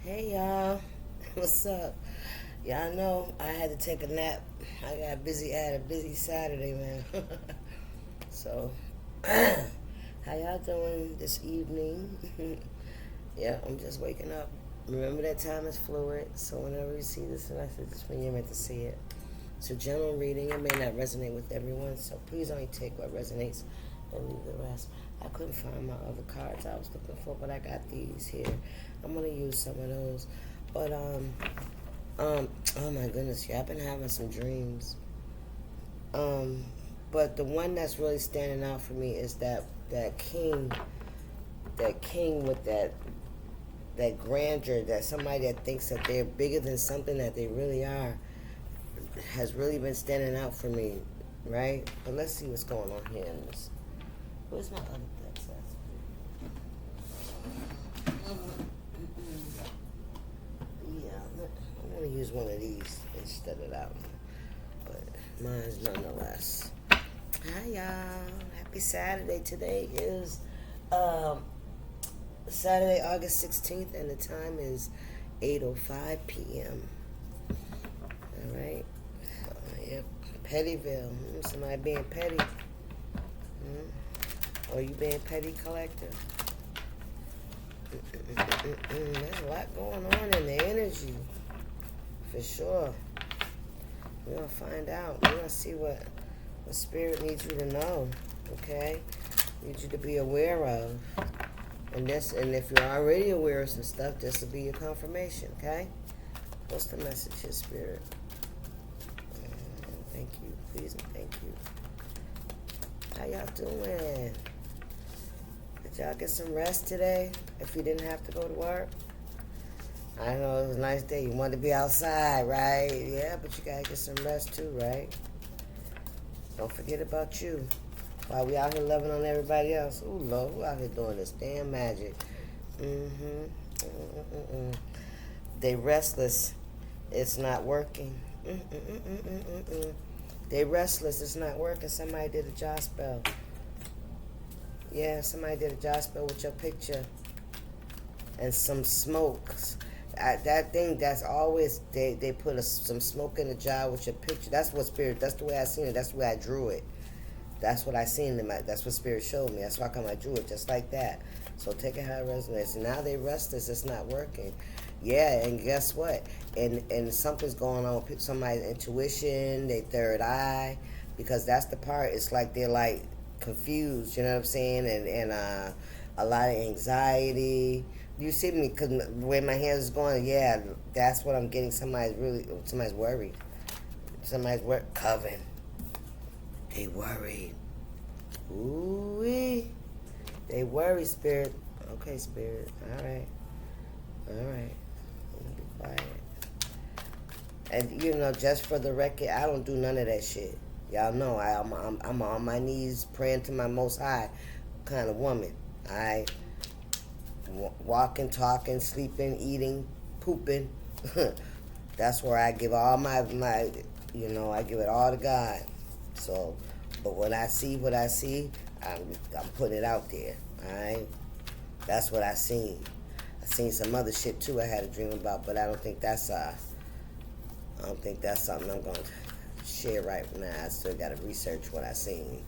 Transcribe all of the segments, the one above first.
Hey y'all, what's up? Y'all know I had to take a nap. I got busy. I had a busy Saturday, man. So, how y'all doing this evening? Yeah, I'm just waking up. Remember that time is fluid, so whenever you see this message, it's when you're meant to see it. It's a general reading. It may not resonate with everyone, so please only take what resonates and leave the rest. I couldn't find my other cards I was looking for, but I got these here. I'm gonna use some of those. But oh my goodness, yeah, I've been having some dreams. Um, but the one that's really standing out for me is that king with that grandeur, that somebody that thinks that they're bigger than something that they really are, has really been standing out for me, right? But let's see what's going on here in this. Where's my other decks at? Yeah, I'm gonna use one of these instead of that one, but mine's nonetheless. Hi y'all, happy Saturday. Today is um, Saturday, August 16th, and the time is 8:05 p.m. All right. Yep. Pettyville. Somebody being petty. Or you being petty, collector? There's a lot going on in the energy. For sure. We're going to find out. We're going to see what Spirit needs you to know. Okay? Needs you to be aware of. And if you're already aware of some stuff, this will be your confirmation. Okay? What's the message here, Spirit? Thank you. Please and thank you. How y'all doing? Did y'all get some rest today if you didn't have to go to work? I know it was a nice day. You wanted to be outside, right? Yeah, but you got to get some rest too, right? Don't forget about you. While we out here loving on everybody else. Ooh, Lord, who out here doing this damn magic? They restless. It's not working. They restless. It's not working. Somebody did a jaw spell. Yeah, somebody did a jaw spell with your picture and some smokes. That thing, that's always, they put some smoke in the jar with your picture. That's what Spirit, that's the way I seen it. That's the way I drew it. That's what I seen in that's what Spirit showed me. That's why I drew it just like that. So take it how it resonates. And now they restless. It's not working. Yeah, and guess what? And something's going on with somebody's intuition, their third eye, because that's the part. It's like they're like confused. You know what I'm saying? And a lot of anxiety. You see me because the way my hands is going. Yeah, that's what I'm getting. Somebody's worried. Somebody's Coven. They worried. Ooh-wee. They worry, Spirit. Okay, Spirit. All right. All right. Let me be quiet. And, just for the record, I don't do none of that shit. Y'all know I'm on my knees praying to my Most High kind of woman. I walking, talking, sleeping, eating, pooping. That's where I give all my I give it all to God. So, but when I see what I see, I'm putting it out there. All right, that's what I seen. I seen some other shit too. I had a dream about, but I don't think that's something I'm gonna share right now. I still gotta research what I seen.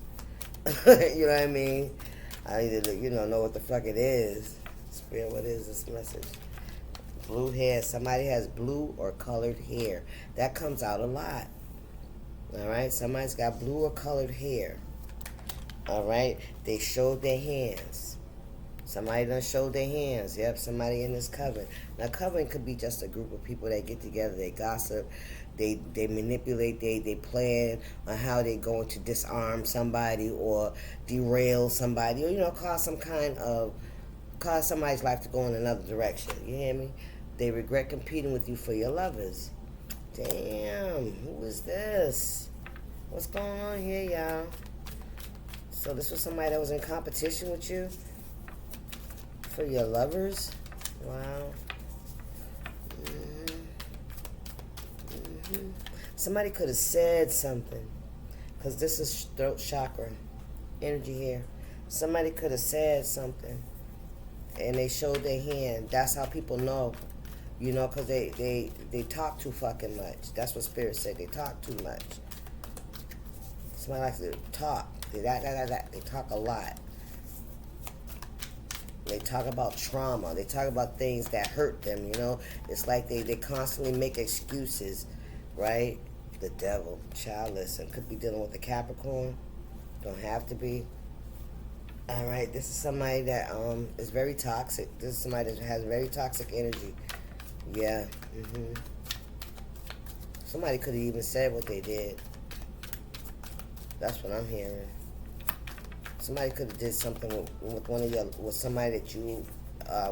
You know what I mean? I need to know what the fuck it is. Spirit, what is this message? Blue hair. Somebody has blue or colored hair. That comes out a lot. All right, somebody's got blue or colored hair. All right, they showed their hands. Somebody done showed their hands. Yep, somebody in this coven. Now, coven could be just a group of people that get together. They gossip. They manipulate. They plan on how they're going to disarm somebody or derail somebody, or cause somebody's life to go in another direction. You hear me? They regret competing with you for your lovers. Damn, who is this? What's going on here, y'all? So this was somebody that was in competition with you for your lovers? Wow. Somebody could have said something, because this is throat chakra energy here. Somebody could have said something, and they showed their hand. That's how people know You know, because they talk too fucking much. That's what Spirit said. They talk too much. Somebody likes to talk. They talk a lot. They talk about trauma. They talk about things that hurt them, you know. It's like they constantly make excuses, right? The devil, child, listen, could be dealing with the Capricorn. Don't have to be. All right, this is somebody that is very toxic. This is somebody that has very toxic energy. Yeah. Somebody could have even said what they did. That's what I'm hearing. Somebody could have did something with one of your, with somebody that you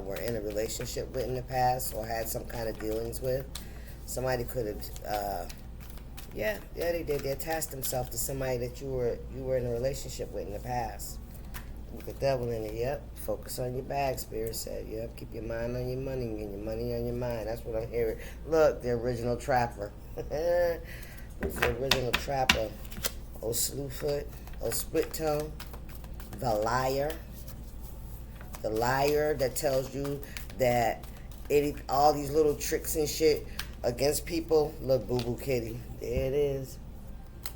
were in a relationship with in the past or had some kind of dealings with. Somebody could have, yeah, they did. They attached themselves to somebody that you were in a relationship with in the past. With the devil in it, yep. Focus on your bag, Spirit said. Yep, keep your mind on your money and your money on your mind. That's what I'm hearing. Look, the original trapper. The original trapper. Old Slewfoot, old Split Toe, the liar. The liar that tells you that all these little tricks and shit against people. Look, Boo Boo Kitty. There it is.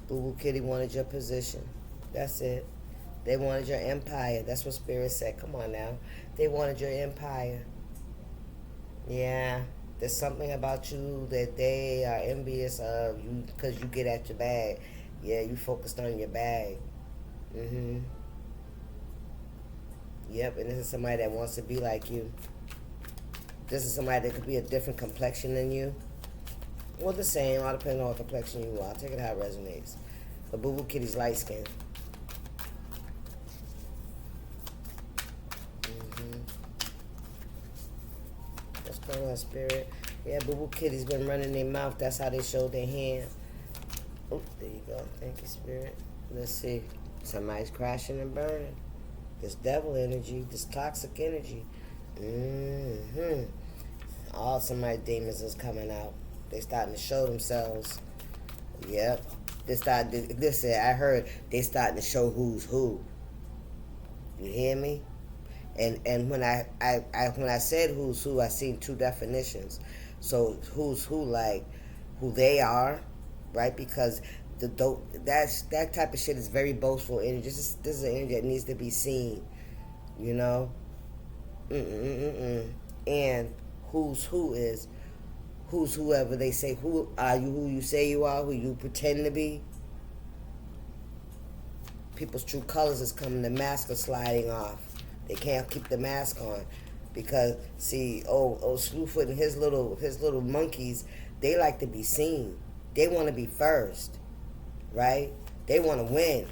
Boo Boo Kitty wanted your position. That's it. They wanted your empire. That's what Spirit said. Come on now. They wanted your empire. Yeah. There's something about you that they are envious of you because you get at your bag. Yeah, you focused on your bag. Yep, and this is somebody that wants to be like you. This is somebody that could be a different complexion than you. Well, the same, all depending on what complexion you are. Take it how it resonates. But Boo Boo Kitty's light skin. What's going on, Spirit? Yeah, Boo Boo Kitty's been running their mouth. That's how they showed their hand. Oh, there you go. Thank you, Spirit. Let's see. Somebody's crashing and burning. This devil energy, this toxic energy. All somebody's demons is coming out. They starting to show themselves. Yep. I heard they starting to show who's who. You hear me? And when I said who's who, I seen two definitions. So who's who, like who they are, right? Because that type of shit is very boastful energy. This is an energy that needs to be seen, you know. And who's who is who's whoever they say. Who are you? Who you say you are? Who you pretend to be? People's true colors is coming. The mask is sliding off. They can't keep the mask on because see, old Slewfoot and his little monkeys, they like to be seen. They want to be first, right? They want to win.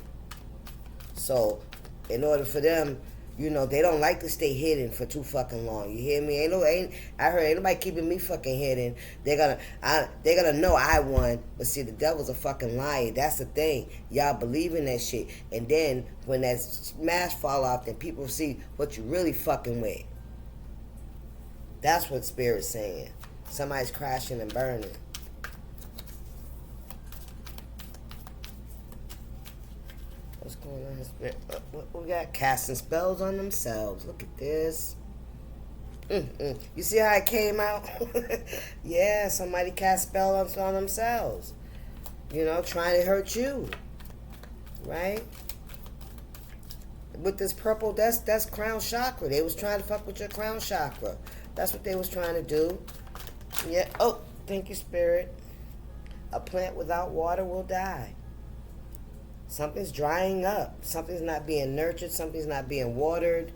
So, in order for them, you know, they don't like to stay hidden for too fucking long. You hear me? I heard ain't nobody keeping me fucking hidden. They're gonna know I won. But see, the devil's a fucking liar. That's the thing. Y'all believe in that shit. And then when that mask fall off, then people see what you really fucking with. That's what Spirit's saying. Somebody's crashing and burning. What's going on? What we got? Casting spells on themselves. Look at this. You see how it came out? Yeah, somebody cast spells on themselves. You know, trying to hurt you. Right? With this purple, that's crown chakra. They was trying to fuck with your crown chakra. That's what they was trying to do. Yeah. Oh, thank you, Spirit. A plant without water will die. Something's drying up. Something's not being nurtured. Something's not being watered.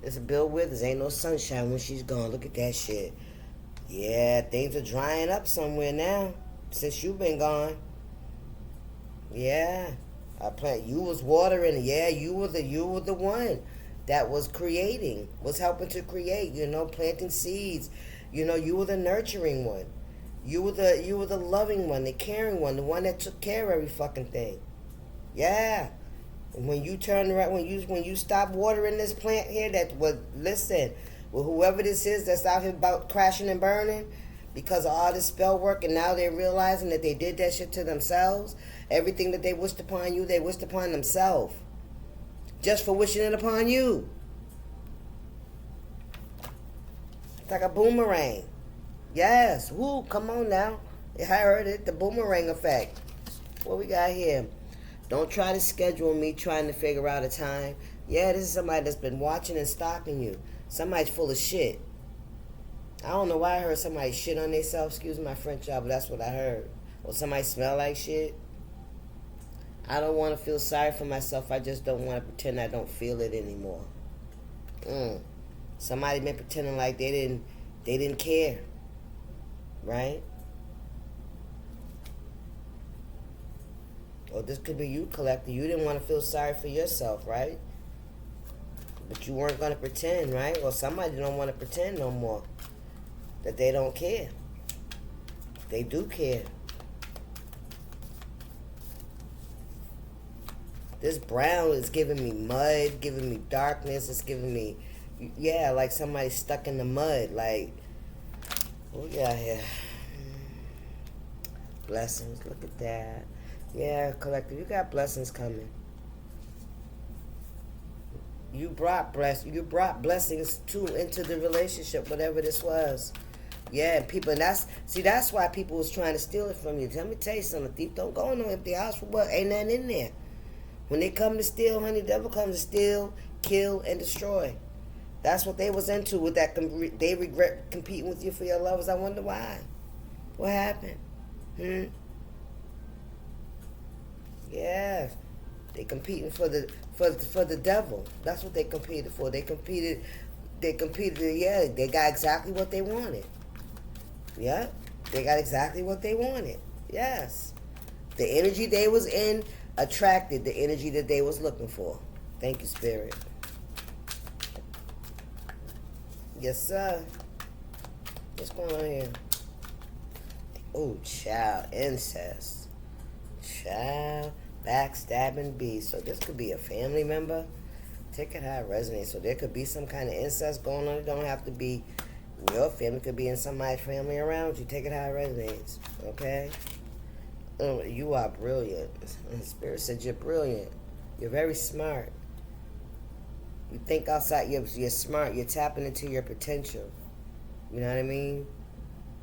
It's a Bill Withers. Ain't no sunshine when she's gone. Look at that shit. Yeah, things are drying up somewhere now since you've been gone. Yeah. A plant. You was watering. Yeah, you were the one that was creating, was helping to create, you know, planting seeds. You know, you were the nurturing one. You were the loving one, the caring one, the one that took care of every fucking thing. Yeah. And when you turn around, when you stop watering this plant here, listen, well, whoever this is that's out here about crashing and burning because of all this spell work, and now they're realizing that they did that shit to themselves. Everything that they wished upon you, they wished upon themselves. Just for wishing it upon you. It's like a boomerang. Yes. Woo, come on now. I heard it. The boomerang effect. What we got here? Don't try to schedule me trying to figure out a time. Yeah, this is somebody that's been watching and stalking you. Somebody's full of shit. I don't know why I heard somebody shit on themselves. Excuse my French, y'all, but that's what I heard. Or somebody smell like shit. I don't want to feel sorry for myself. I just don't want to pretend I don't feel it anymore. Somebody been pretending like they didn't care. Right? Or this could be you, collector. You didn't want to feel sorry for yourself, right? But you weren't going to pretend, right? Or somebody don't want to pretend no more that they don't care. They do care. This brown is giving me mud, giving me darkness. It's giving me, yeah, like somebody stuck in the mud. Like, what we got here? Blessings. Look at that. Yeah, collective, you got blessings coming. You brought blessings too into the relationship, whatever this was. Yeah, people, and that's why people was trying to steal it from you. Let me tell you something, thief don't go in no empty house for what? Ain't nothing in there. When they come to steal, honey, the devil comes to steal, kill, and destroy. That's what they was into with that. They regret competing with you for your lovers. I wonder why. What happened? Yeah, they competing for the devil. That's what they competed for. They competed. Yeah, they got exactly what they wanted. Yeah, they got exactly what they wanted. Yes, the energy they was in attracted the energy that they was looking for. Thank you, Spirit. Yes, sir. What's going on here? Oh, child, incest. Child, backstabbing beast. So this could be a family member. Take it how it resonates. So there could be some kind of incest going on. It don't have to be your family. It could be in somebody's family around you. Take it how it resonates. Okay? You are brilliant. Spirit said you're brilliant. You're very smart. You think outside. You're smart. You're tapping into your potential. You know what I mean?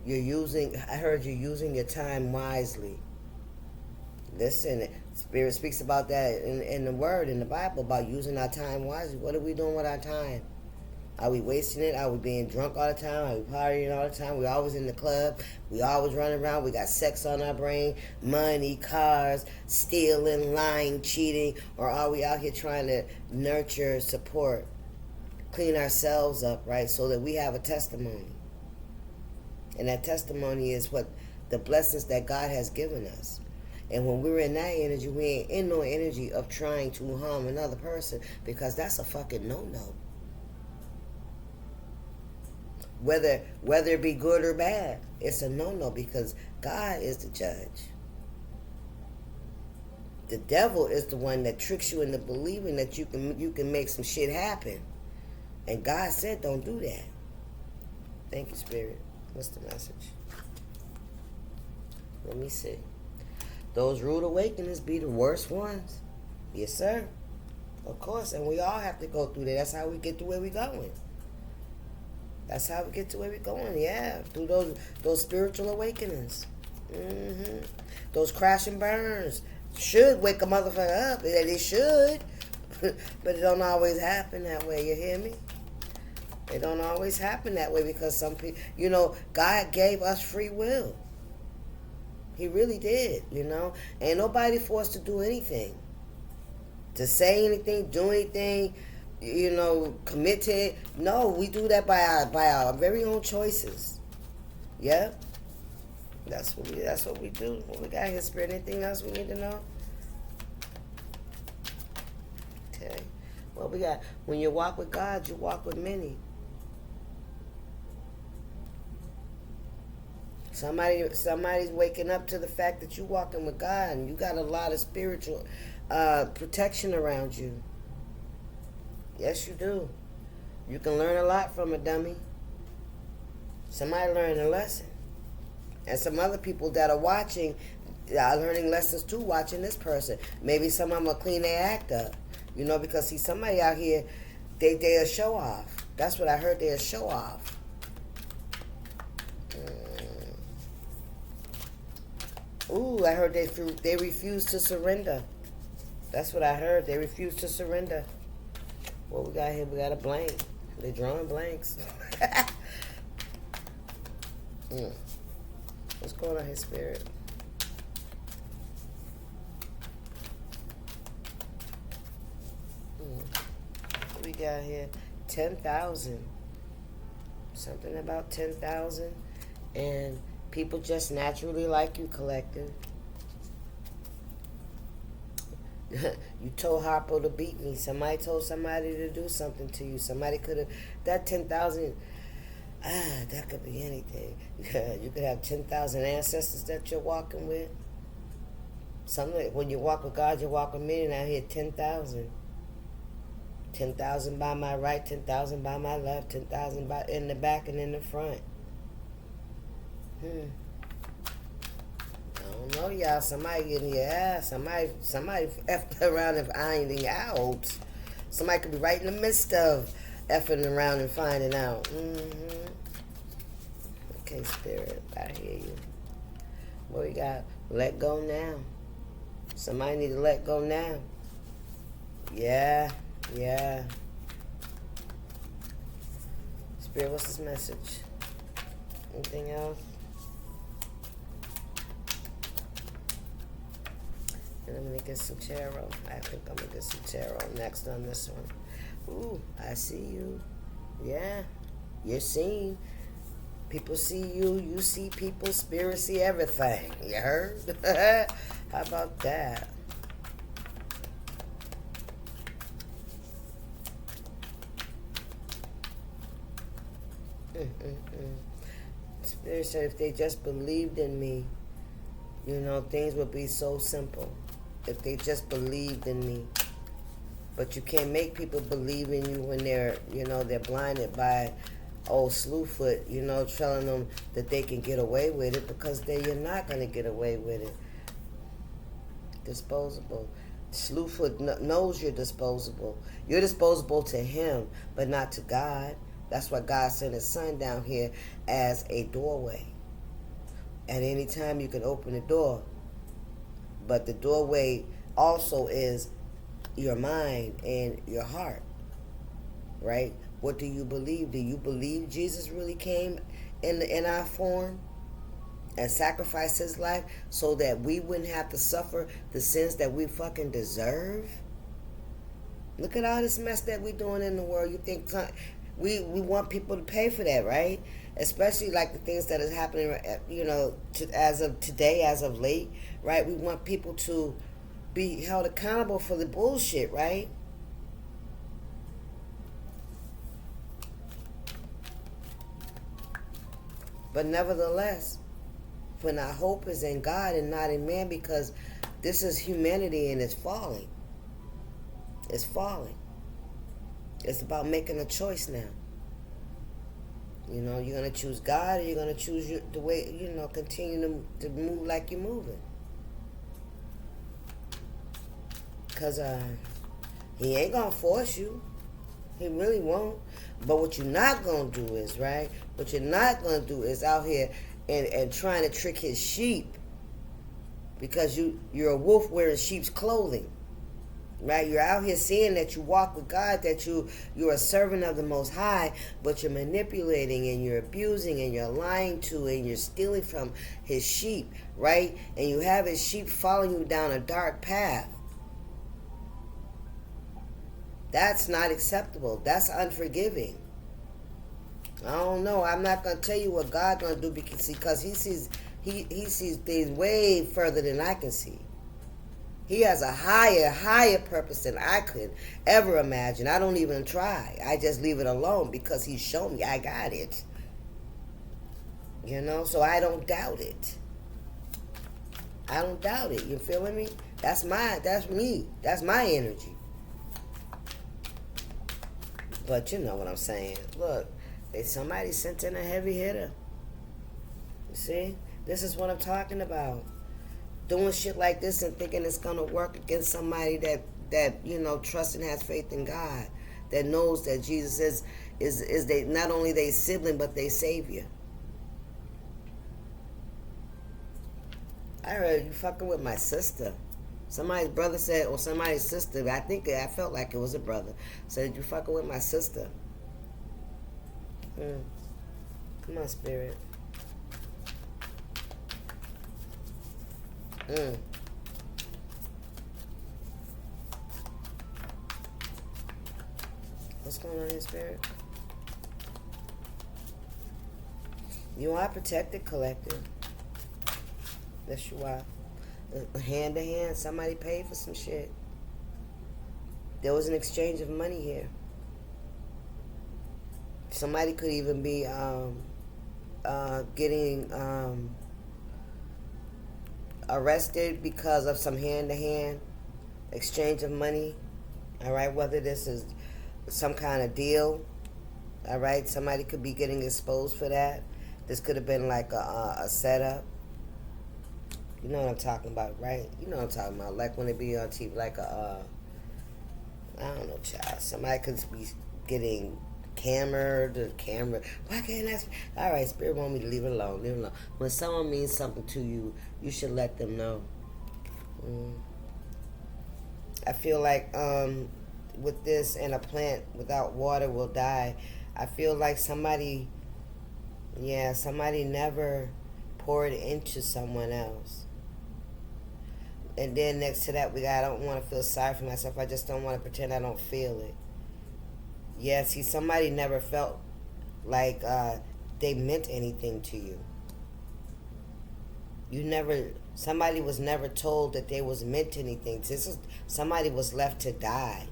I heard you're using your time wisely. Listen, Spirit speaks about that in the Word, in the Bible, about using our time wisely. What are we doing with our time? Are we wasting it? Are we being drunk all the time? Are we partying all the time? We always in the club. We always running around. We got sex on our brain, money, cars, stealing, lying, cheating. Or are we out here trying to nurture, support, clean ourselves up, right, so that we have a testimony? And that testimony is what the blessings that God has given us. And when we're in that energy, we ain't in no energy of trying to harm another person, because that's a fucking no-no. Whether it be good or bad, it's a no-no, because God is the judge. The devil is the one that tricks you into believing that you can make some shit happen. And God said don't do that. Thank you, Spirit. What's the message? Let me see. Those rude awakenings be the worst ones. Yes, sir. Of course. And we all have to go through that. That's how we get to where we're going. That's how we get to where we're going. Yeah. Through those spiritual awakenings. Those crash and burns should wake a motherfucker up. They should. But it don't always happen that way. You hear me? It don't always happen that way, because some people, God gave us free will. He really did, Ain't nobody forced to do anything. To say anything, do anything, commit to it. No, we do that by our very own choices. Yeah? That's what we do. What we got here, Spirit? Anything else we need to know? Okay. What we got? When you walk with God, you walk with many. Somebody's waking up to the fact that you're walking with God, and you got a lot of spiritual protection around you. Yes, you do. You can learn a lot from a dummy. Somebody learned a lesson. And some other people that are watching are learning lessons too, watching this person. Maybe some of them will clean their act up. Because see, somebody out here, they a show off. That's what I heard, they a show off. Ooh, I heard they refuse to surrender. That's what I heard. They refuse to surrender. What we got here? We got a blank. They're drawing blanks. What's going on here, Spirit? What we got here? 10,000. Something about 10,000. And people just naturally like you, collective. You told Harpo to beat me. Somebody told somebody to do something to you. Somebody could have... That 10,000... that could be anything. You could have 10,000 ancestors that you're walking with. Something when you walk with God, you walk with me, and I hear 10,000. 10,000 by my right, 10,000 by my left, 10,000 by in the back and in the front. I don't know, y'all. Somebody getting your ass. Somebody effing around and finding out. Somebody could be right in the midst of effing around and finding out. Okay, Spirit, I hear you. What we got? Let go now. Somebody need to let go now. Yeah. Spirit, what's this message? Anything else? And I'm going to get some tarot. I think I'm going to get some tarot next on this one. Ooh, I see you. Yeah, you're seen. People see you. You see people. Spirit see everything. You heard? How about that? Spirit said if they just believed in me, things would be so simple. If they just believed in me. But you can't make people believe in you when they're blinded by old Slewfoot, telling them that they can get away with it, because you're not going to get away with it. Disposable. Slewfoot knows you're disposable. You're disposable to him, but not to God. That's why God sent his son down here as a doorway. At any time you can open the door. But the doorway also is your mind and your heart. Right? What do you believe? Do you believe Jesus really came in our form and sacrificed his life so that we wouldn't have to suffer the sins that we fucking deserve? Look at all this mess that we're doing in the world. You think we want people to pay for that, right? Especially like the things that is happening, as of today, as of late, right? We want people to be held accountable for the bullshit, right? But nevertheless, when our hope is in God and not in man, because this is humanity and it's falling. It's falling. It's about making a choice now. You're going to choose God, or you're going to choose the way, continue to move like you're moving. Because he ain't going to force you. He really won't. But what you're not going to do is, right? What you're not going to do is out here and trying to trick his sheep. Because you're a wolf wearing sheep's clothing. Right? You're out here saying that you walk with God, that you're a servant of the Most High, but you're manipulating and you're abusing and you're lying to and you're stealing from his sheep, right? And you have his sheep following you down a dark path. That's not acceptable. That's unforgiving. I don't know. I'm not going to tell you what God's going to do because he sees things way further than I can see. He has a higher purpose than I could ever imagine. I don't even try. I just leave it alone because he's shown me I got it. So I don't doubt it. I don't doubt it. You feeling me? That's me. That's my energy. But you know what I'm saying. Look, somebody sent in a heavy hitter. You see? This is what I'm talking about. Doing shit like this and thinking it's going to work against somebody that trusts and has faith in God, that knows that Jesus is they not only their sibling but their savior. I heard you fucking with my sister. Somebody's brother said, or somebody's sister, I felt like it was a brother, said you fucking with my sister. Come on, spirit. What's going on here, spirit? You are protected, collective. Yes, you are. Hand to hand, somebody paid for some shit. There was an exchange of money here. Somebody could even be getting arrested because of some hand to hand exchange of money. All right, whether this is some kind of deal. All right, somebody could be getting exposed for that. This could have been like a setup. You know what I'm talking about, right? You know what I'm talking about. Like when it be on TV, like I don't know, child. Somebody could be getting the camera. Why can't I? All right, spirit want me to leave it alone. Leave it alone. When someone means something to you, you should let them know. I feel like with this, and a plant without water will die. I feel like somebody never poured into someone else. And then next to that, I don't want to feel sorry for myself. I just don't want to pretend I don't feel it. Yeah, see, somebody never felt like they meant anything to you. Somebody was never told that they was meant anything. Somebody was left to die.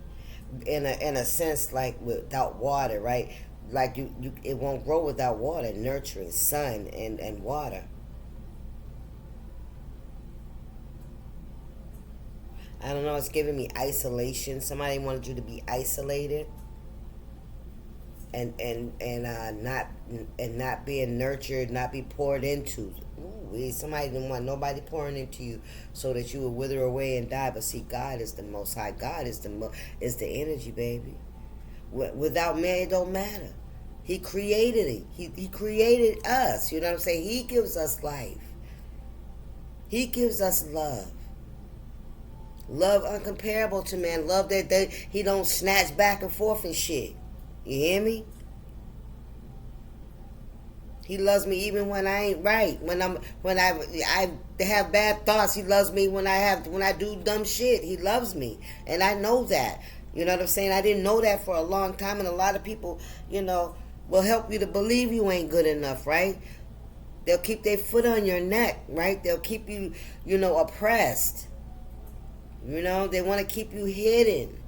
In a sense, like without water, right? Like it won't grow without water, nurturing, sun, and water. I don't know, it's giving me isolation. Somebody wanted you to be isolated and not being nurtured, not be poured into. Ooh, somebody didn't want nobody pouring into you so that you would wither away and die. But see, God is the Most High. God is the energy, baby. Without man, it don't matter. He created it. He created us. You know what I'm saying? He gives us life. He gives us love. Love uncomparable to man. Love that he don't snatch back and forth and shit. You hear me? He loves me even when I ain't right. When I have bad thoughts, he loves me when I do dumb shit. He loves me. And I know that. You know what I'm saying? I didn't know that for a long time, and a lot of people, will help you to believe you ain't good enough, right? They'll keep their foot on your neck, right? They'll keep you, oppressed. They want to keep you hidden.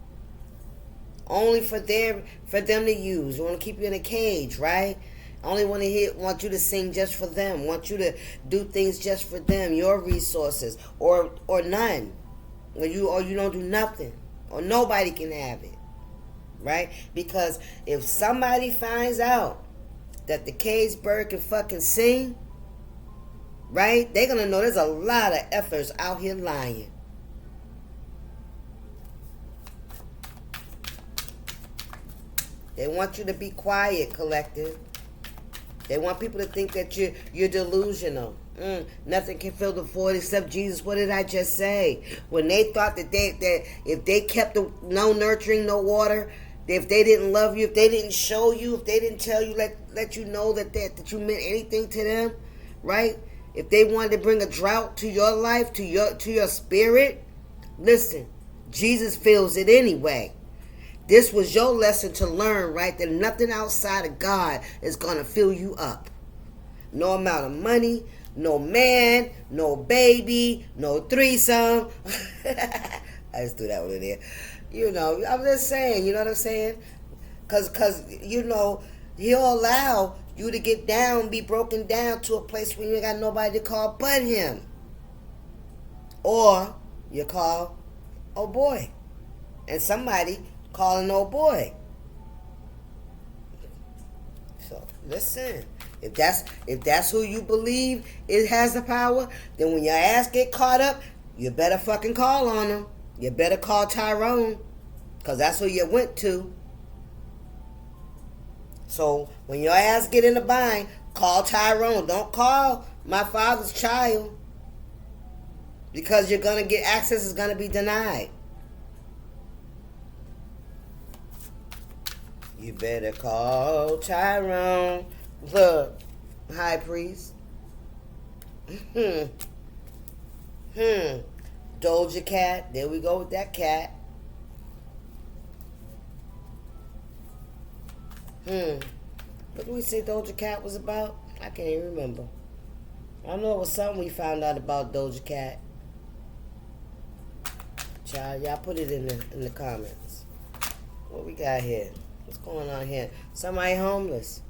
Only for them to use. They want to keep you in a cage, right? Only want you to sing just for them. Want you to do things just for them, your resources, or none. Or you don't do nothing. Or nobody can have it. Right? Because if somebody finds out that the caged bird can fucking sing, right? They're gonna know there's a lot of effers out here lying. They want you to be quiet, collective. They want people to think that you're delusional. Nothing can fill the void except Jesus. What did I just say? When they thought that if they kept no nurturing, no water, if they didn't love you, if they didn't show you, if they didn't tell you, let you know that you meant anything to them, right? If they wanted to bring a drought to your life, to your spirit, listen, Jesus fills it anyway. This was your lesson to learn, right? That nothing outside of God is going to fill you up. No amount of money, no man, no baby, no threesome. I just threw that one in there. I'm just saying, you know what I'm saying? Because he'll allow you to get down, be broken down to a place where you ain't got nobody to call but him. Or you call, oh boy. And somebody calling old boy. So listen, if that's who you believe it has the power, then when your ass get caught up, you better fucking call on him. You better call Tyrone, because that's who you went to. So when your ass get in the bind, call Tyrone. Don't call my father's child. Because you're going to get access is going to be denied. You better call Tyrone. Look, high priest. Doja Cat. There we go with that cat. What did we say Doja Cat was about? I can't even remember. I know it was something we found out about Doja Cat. Child, y'all put it in the comments. What we got here? What's going on here? Somebody homeless.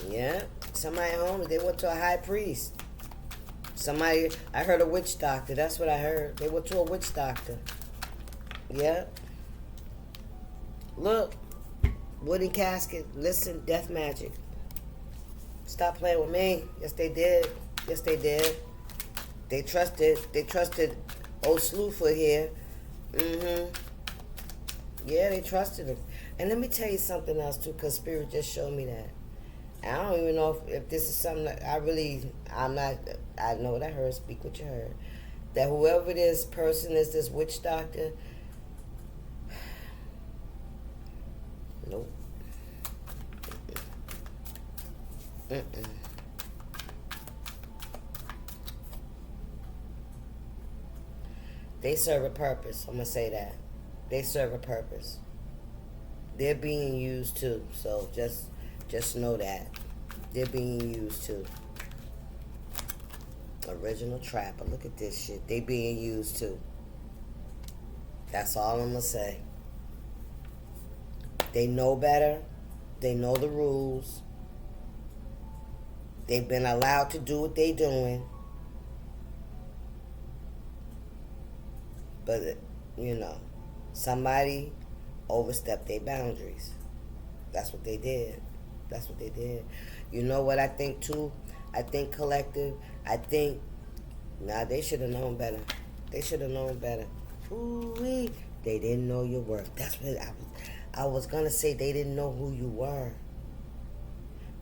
Yeah, somebody homeless. They went to a high priest. Somebody, I heard a witch doctor. That's what I heard. They went to a witch doctor. Yeah. Look, wooden casket. Listen, death magic. Stop playing with me. Yes, they did. Yes, they did. They trusted old Slewfoot here. Yeah, they trusted him. And let me tell you something else too, because Spirit just showed me that. I don't even know if this is something that I know what I heard. Speak what you heard. That whoever this person is, this witch doctor. Nope. They serve a purpose. I'm going to say that. They serve a purpose. They're being used too. So just know that. They're being used too. Original trapper. Look at this shit. They being used too. That's all I'm going to say. They know better. They know the rules. They've been allowed to do what they doing. But, you know, somebody overstepped their boundaries. That's what they did. That's what they did. You know what I think, too? I think collective. I think, they should have known better. They should have known better. Ooh-wee. They didn't know your worth. That's what I was going to say. They didn't know who you were.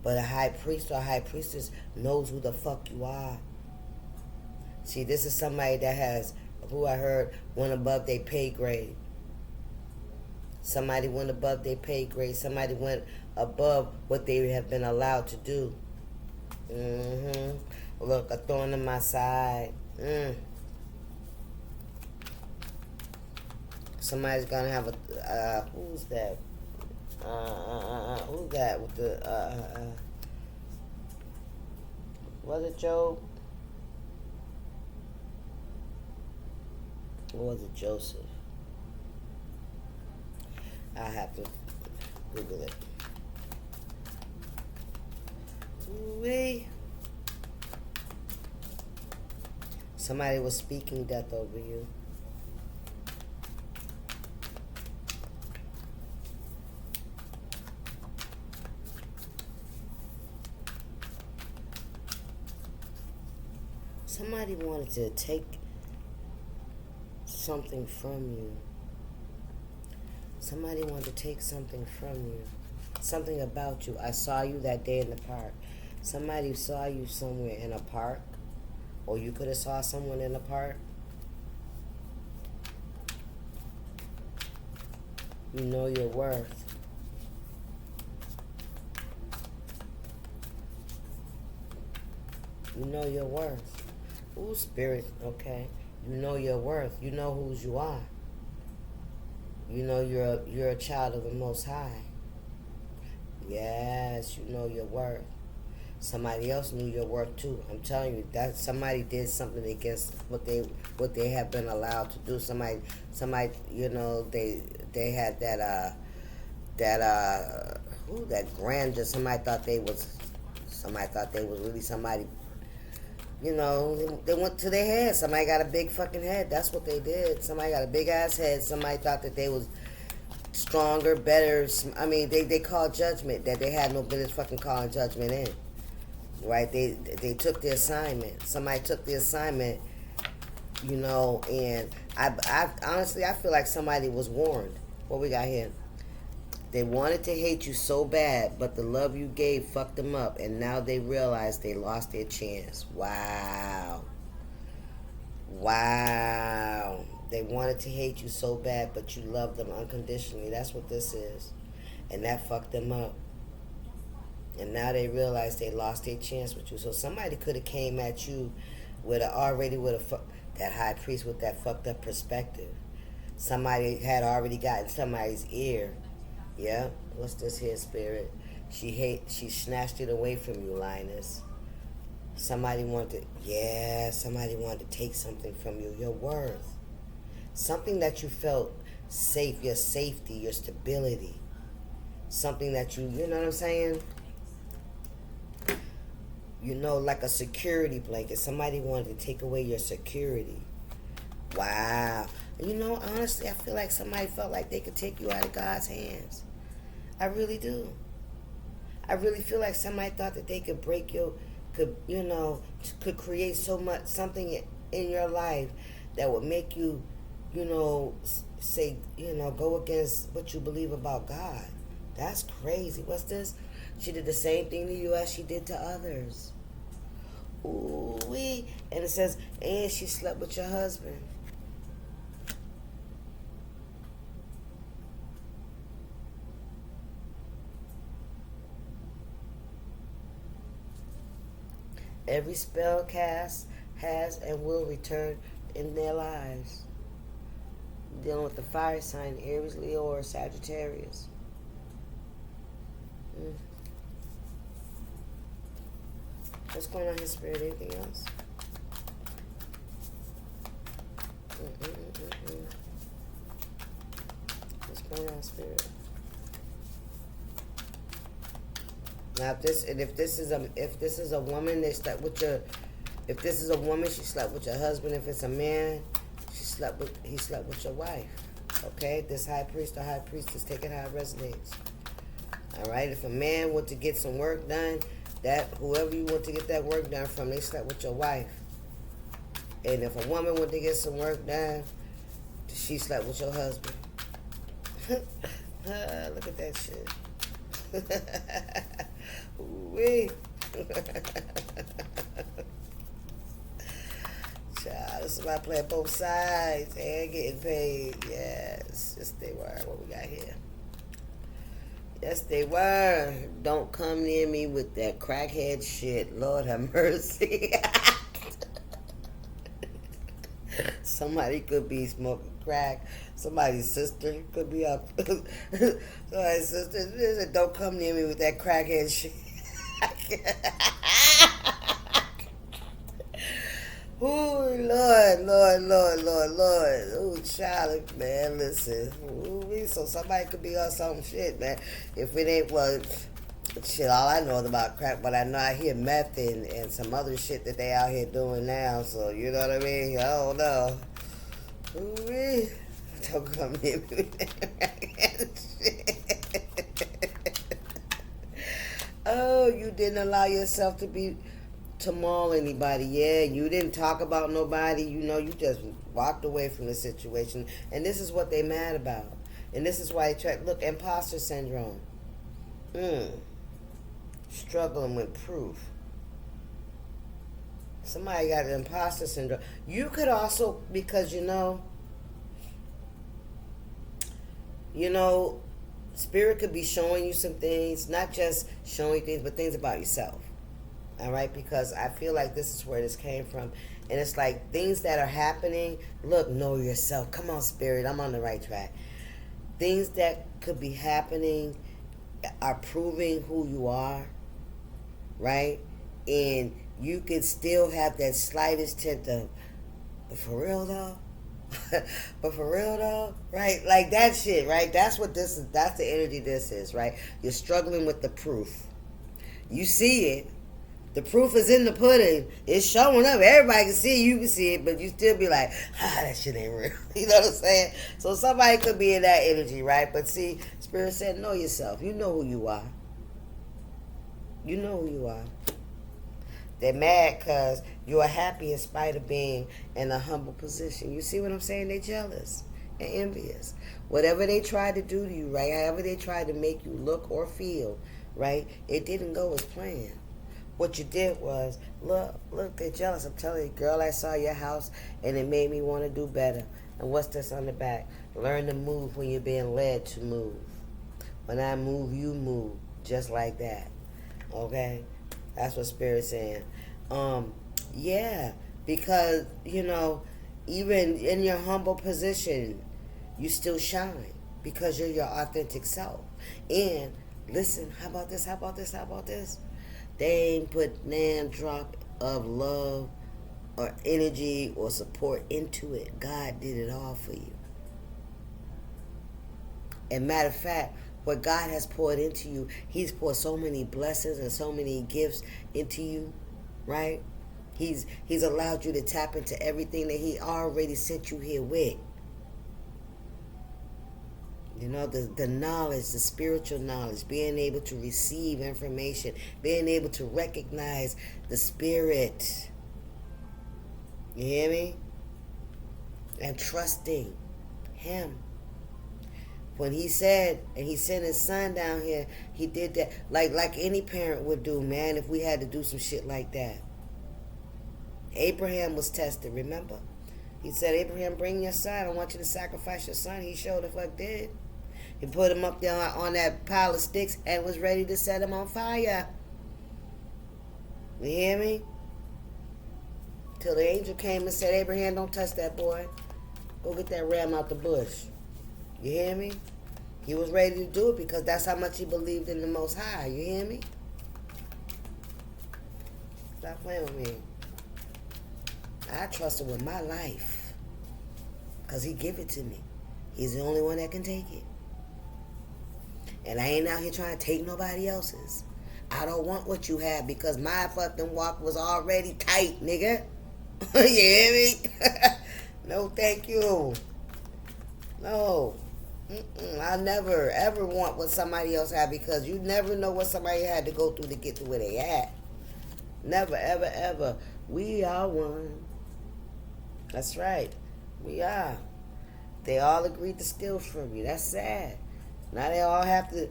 But a high priest or a high priestess knows who the fuck you are. See, this is somebody that has, who I heard, went above their pay grade. Somebody went above their pay grade. Somebody went above what they have been allowed to do. Look, a thorn in my side. Somebody's gonna have a, who's that? Who's that with the, was it Job? Or was it Joseph? I have to Google it. Ooh-wee. Somebody was speaking death over you. Somebody wanted to take something from you. Somebody wanted to take something from you. Something about you. I saw you that day in the park. Somebody saw you somewhere in a park. Or you could have saw someone in a park. You know your worth. You know your worth. Ooh, Spirit, okay. You know your worth. You know whose you are. You know you're a child of the Most High. Yes, you know your worth. Somebody else knew your worth too. I'm telling you, that somebody did something against what they have been allowed to do. Somebody, you know, they had that grandeur. Somebody thought they was really somebody. You know, they went to their head. Somebody got a big fucking head. That's what they did. Somebody got a big ass head. Somebody thought that they was stronger, better. I mean, they called judgment that they had no business fucking calling judgment in. Right? They took the assignment. Somebody took the assignment, you know, and I honestly, I feel like somebody was warned. What we got here? They wanted to hate you so bad, but the love you gave fucked them up, and now they realize they lost their chance. Wow. Wow. They wanted to hate you so bad, but you loved them unconditionally. That's what this is. And that fucked them up. And now they realize they lost their chance with you. So somebody could have came at you with that high priest with that fucked up perspective. Somebody had already gotten somebody's ear. Yeah? What's this here, spirit? She snatched it away from you, Linus. Somebody wanted to take something from you, your worth. Something that you felt safe, your safety, your stability. Something that you know what I'm saying? You know, like a security blanket. Somebody wanted to take away your security. Wow. You know, honestly, I feel like somebody felt like they could take you out of God's hands. I really do. I really feel like somebody thought that they could break could create something in your life that would make you, say, go against what you believe about God. That's crazy. What's this? She did the same thing to you as she did to others. Ooh-wee. And it says, and she slept with your husband. Every spell cast has and will return in their lives. Dealing with the fire sign, Aries, Leo, or Sagittarius. What's going on here, Spirit? Anything else? What's going on, Spirit? Now, if this is a woman, they slept with your. If this is a woman, she slept with your husband. If it's a man, he slept with your wife. Okay, this high priest or high priestess, take it how it resonates. All right, if a man went to get some work done, that whoever you want to get that work done from, they slept with your wife. And if a woman went to get some work done, she slept with your husband. Look at that shit. Wee. Child, this is why I play both sides and getting paid. Yes, they were. What we got here? Yes, they were. Don't come near me with that crackhead shit. Lord have mercy. Somebody could be smoking crack. Somebody's sister could be up. Somebody's sister. Don't come near me with that crackhead shit. Oh, Lord. Oh, child, man, listen. Ooh, so somebody could be on some shit, man. If it ain't, well, shit, all I know is about crack, but I know I hear meth and some other shit that they out here doing now, so you know what I mean? I don't know. Ooh, don't come near me with that shit. Oh, you didn't allow yourself to maul anybody. Yeah, you didn't talk about nobody. You just walked away from the situation. And this is what they mad about. And this is why look, imposter syndrome. Struggling with proof. Somebody got an imposter syndrome. You could also, because Spirit could be showing you some things, not just showing you things, but things about yourself. All right, because I feel like this is where this came from. And it's like things that are happening. Look, know yourself. Come on, Spirit. I'm on the right track. Things that could be happening are proving who you are, right? And you can still have that slightest tint of, but for real though? But for real though, right? Like that shit, right? That's what this is. That's the energy this is, right? You're struggling with the proof. You see it. The proof is in the pudding. It's showing up. Everybody can see it. You can see it, but you still be like, that shit ain't real. You know what I'm saying? So somebody could be in that energy, right? But see, Spirit said, know yourself. You know who you are. You know who you are. They're mad because you are happy in spite of being in a humble position. You see what I'm saying? They're jealous. and envious. Whatever they tried to do to you, right? However they tried to make you look or feel, right? It didn't go as planned. What you did was, look, they're jealous. I'm telling you, girl, I saw your house and it made me want to do better. And what's this on the back? Learn to move when you're being led to move. When I move, you move. Just like that. Okay? That's what Spirit's saying. Yeah, because, even in your humble position, you still shine because you're your authentic self. And listen, how about this? They ain't put damn drop of love or energy or support into it. God did it all for you. And matter of fact, what God has poured into you, He's poured so many blessings and so many gifts into you, right? He's allowed you to tap into everything that He already sent you here with. The knowledge, the spiritual knowledge, being able to receive information, being able to recognize the Spirit. You hear me? And trusting Him. When He said, and He sent His Son down here, He did that like any parent would do, man, if we had to do some shit like that. Abraham was tested, remember? He said, Abraham, bring your son. I want you to sacrifice your son. He sure the fuck did. He put him up there on that pile of sticks and was ready to set him on fire. You hear me? Till the angel came and said, Abraham, don't touch that boy. Go get that ram out the bush. You hear me? He was ready to do it because that's how much he believed in the Most High. You hear me? Stop playing with me. I trust him with my life because he give it to me. He's the only one that can take it. And I ain't out here trying to take nobody else's. I don't want what you have because my fucking walk was already tight, nigga. You hear me? No, thank you. No. I never, ever want what somebody else had because you never know what somebody had to go through to get to where they at. Never, ever, ever. We are one. That's right. We are. They all agreed to steal from you. That's sad. Now they all have to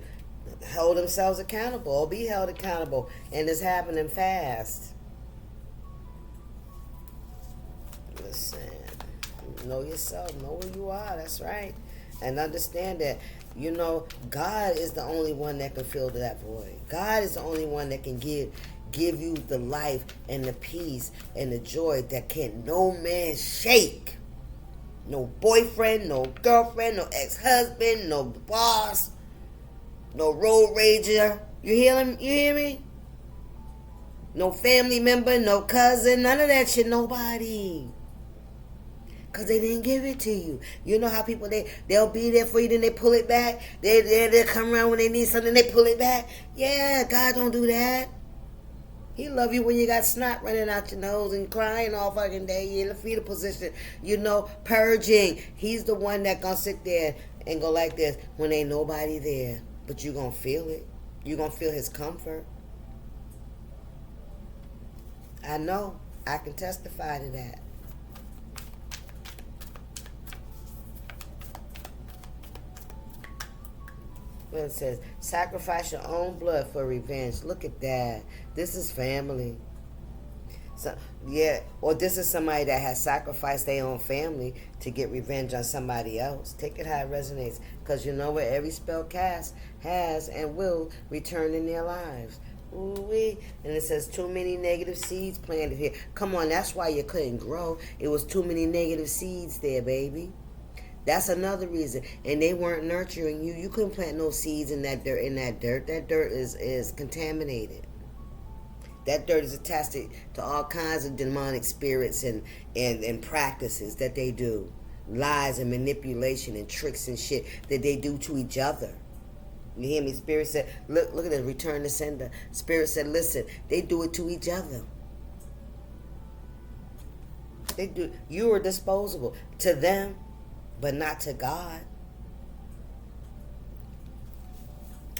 hold themselves accountable or be held accountable. And it's happening fast. Listen. Know yourself. Know who you are. That's right. And understand that, God is the only one that can fill that void. God is the only one that can give you the life and the peace and the joy that can no man shake. No boyfriend, no girlfriend, no ex-husband, no boss, no road rager. You hear me? No family member, no cousin, none of that shit, nobody. Because they didn't give it to you. You know how people, they'll be there for you, then they pull it back. They'll come around when they need something, they pull it back. Yeah, God don't do that. He love you when you got snot running out your nose and crying all fucking day. You're in the fetal position, purging. He's the one that gonna sit there and go like this when ain't nobody there. But you gonna feel it. You gonna feel His comfort. I know. I can testify to that. When it says, sacrifice your own blood for revenge. Look at that. This is family. So, yeah, or this is somebody that has sacrificed their own family to get revenge on somebody else. Take it how it resonates. Because you know what every spell cast has and will return in their lives. Ooh-wee. And it says too many negative seeds planted here. Come on, that's why you couldn't grow. It was too many negative seeds there, baby. That's another reason. And they weren't nurturing you. You couldn't plant no seeds in that dirt. That dirt is contaminated. That dirt is attached to all kinds of demonic spirits and practices that they do. Lies and manipulation and tricks and shit that they do to each other. You hear me? Spirit said, look at this, return to sender. Spirit said, listen, they do it to each other. They do. You are disposable to them, but not to God.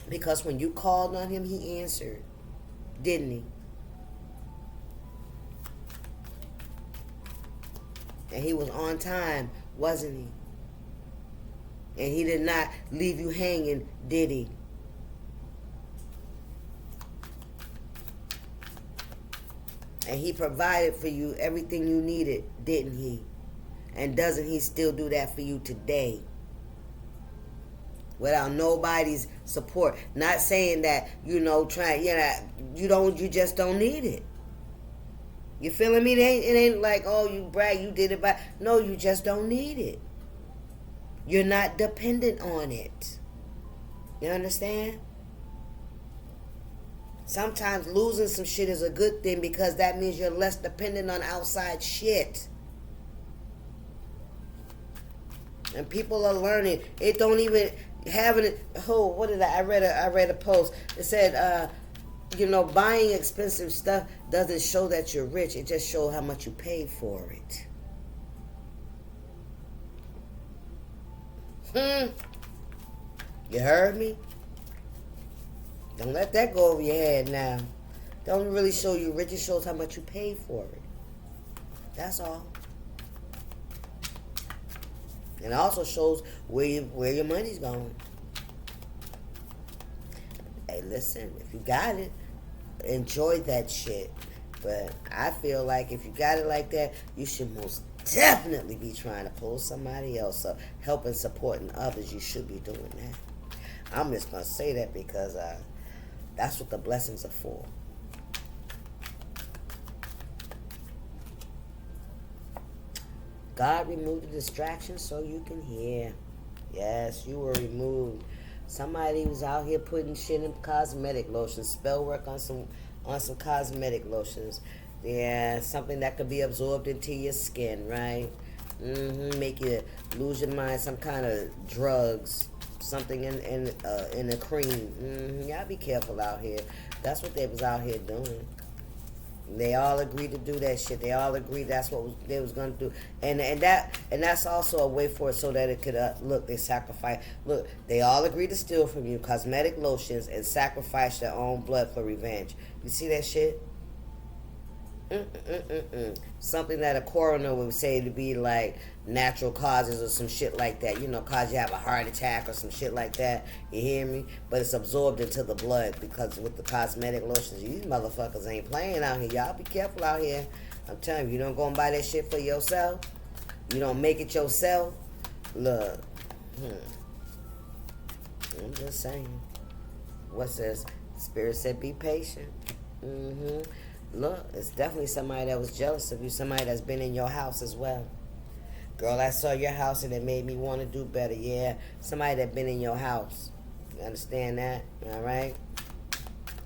Because when you called on Him, He answered. Didn't He? And He was on time, wasn't He? And he did not leave you hanging, did he? And he provided for you everything you needed, didn't he? And doesn't he still do that for you today? Without nobody's support. Not saying that, you just don't need it. You feeling me? It ain't like, oh, you brag, you did it, but no, you just don't need it. You're not dependent on it. You understand? Sometimes losing some shit is a good thing because that means you're less dependent on outside shit. And people are learning. It don't even having it. Oh, what did I read a post. It said, buying expensive stuff doesn't show that you're rich. It just shows how much you paid for it. You heard me? Don't let that go over your head now. Don't really show you rich. It shows how much you paid for it. That's all. And it also shows where your money's going. Hey, listen, if you got it, enjoy that shit. But I feel like if you got it like that, you should most definitely be trying to pull somebody else up, helping, supporting others. You should be doing that. I'm just going to say that because that's what the blessings are for. God removed the distractions so you can hear. Yes, you were removed. Somebody was out here putting shit in cosmetic lotions, spell work on some cosmetic lotions. Yeah, something that could be absorbed into your skin, right? Make you lose your mind. Some kind of drugs, something in a cream. Y'all be careful out here. That's what they was out here doing. They all agreed to do that shit. They all agreed that's what they was gonna do, and that's also a way for it so that it could look. They sacrifice. Look, they all agreed to steal from you cosmetic lotions and sacrifice their own blood for revenge. You see that shit? Something that a coroner would say to be like natural causes or some shit like that. Cause you have a heart attack or some shit like that. You hear me? But it's absorbed into the blood because with the cosmetic lotions, these motherfuckers ain't playing out here. Y'all be careful out here. I'm telling you, you don't go and buy that shit for yourself. You don't make it yourself. Look. I'm just saying. What's this? Spirit said be patient. Look, it's definitely somebody that was jealous of you. Somebody that's been in your house as well. Girl, I saw your house and it made me want to do better. Yeah, somebody that been in your house. You understand that? All right?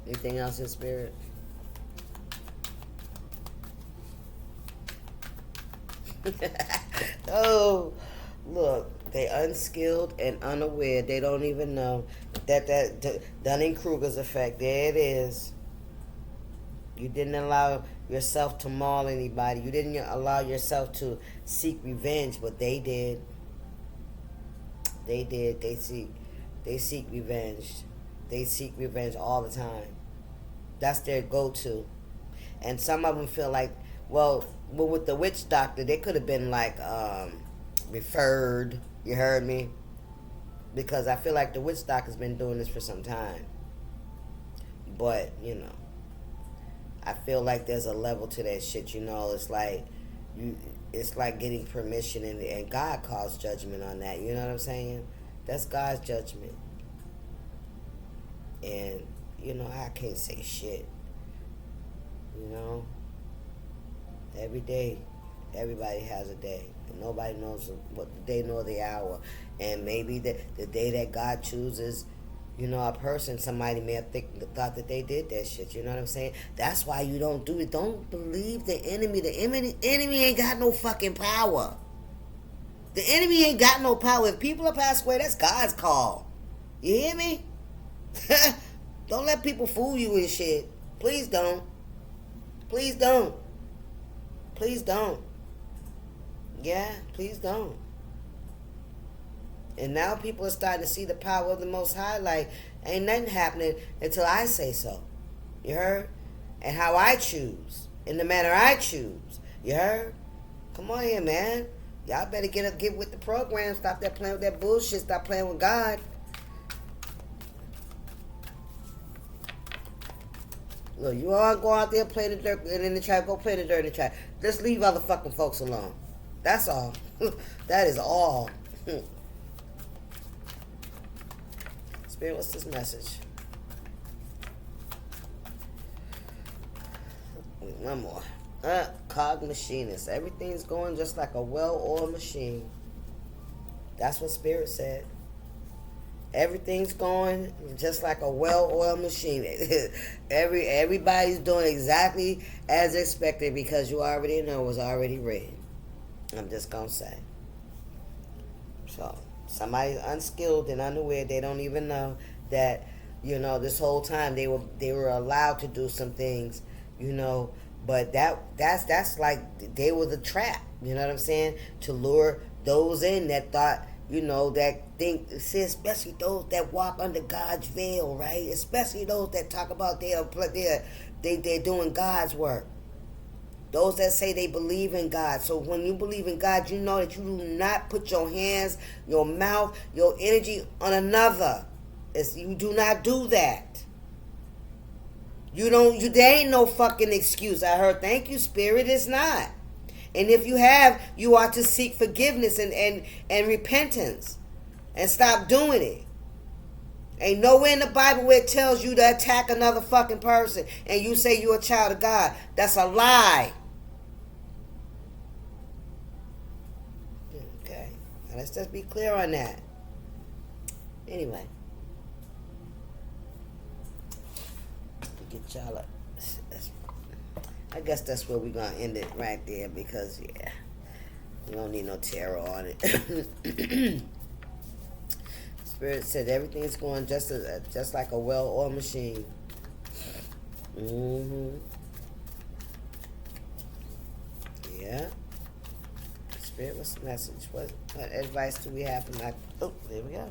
Anything else in spirit? Oh, look, they unskilled and unaware. They don't even know that Dunning-Kruger's effect. There it is. You didn't allow yourself to maul anybody. You didn't allow yourself to seek revenge, but they did. They did. They seek revenge. They seek revenge all the time. That's their go-to. And some of them feel like, well, with the witch doctor, they could have been like referred. You heard me? Because I feel like the witch doctor's been doing this for some time. But, I feel like there's a level to that shit, it's like getting permission and God calls judgment on that, you know what I'm saying? That's God's judgment. And, I can't say shit. Every day, everybody has a day. And nobody knows what the day nor the hour. And maybe the day that God chooses, a person, somebody may have thought that they did that shit. You know what I'm saying? That's why you don't do it. Don't believe the enemy. The enemy ain't got no fucking power. The enemy ain't got no power. If people are passed away, that's God's call. You hear me? Don't let people fool you and shit. Please don't. Please don't. Please don't. Yeah, please don't. And now people are starting to see the power of the Most High. Like, ain't nothing happening until I say so. You heard? And how I choose. In the manner I choose. You heard? Come on here, man. Y'all better get with the program. Stop that playing with that bullshit. Stop playing with God. Look, you all go out there, play the dirt, and in the trap, go play the dirt in the trap. Just leave other fucking folks alone. That's all. That is all. Spirit, what's this message? Wait, one more. Cog machinist. Everything's going just like a well-oiled machine. That's what Spirit said. Everything's going just like a well-oiled machine. Everybody's doing exactly as expected because you already know it was already written. I'm just gonna say. So somebody's unskilled and unaware. They don't even know that, this whole time they were allowed to do some things, But that's like they were the trap. You know what I'm saying? To lure those in that thought. That think, see, especially those that walk under God's veil, right? Especially those that talk about they're doing God's work. Those that say they believe in God. So when you believe in God, you know that you do not put your hands, your mouth, your energy on another. You do not do that. There ain't no fucking excuse. I heard, thank you, Spirit, it's not. And if you have, you are to seek forgiveness and repentance. And stop doing it. Ain't nowhere in the Bible where it tells you to attack another fucking person and you say you're a child of God. That's a lie. Okay. Now let's just be clear on that. Anyway. Get y'all up. I guess that's where we're going to end it right there because, yeah, we don't need no tarot on it. Spirit said everything's going just like a well-oiled machine. Yeah. Spirit, what's the message? What advice do we have for my... Oh, there we go.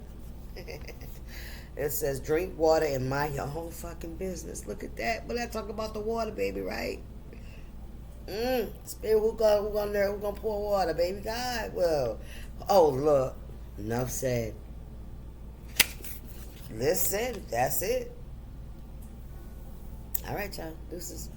It says, drink water and mind your own fucking business. Look at that. But I talk about the water, baby, right? Spirit, who gonna pour water, baby? God, well. Oh, look. Enough said. Listen, that's it. All right, y'all. Deuces.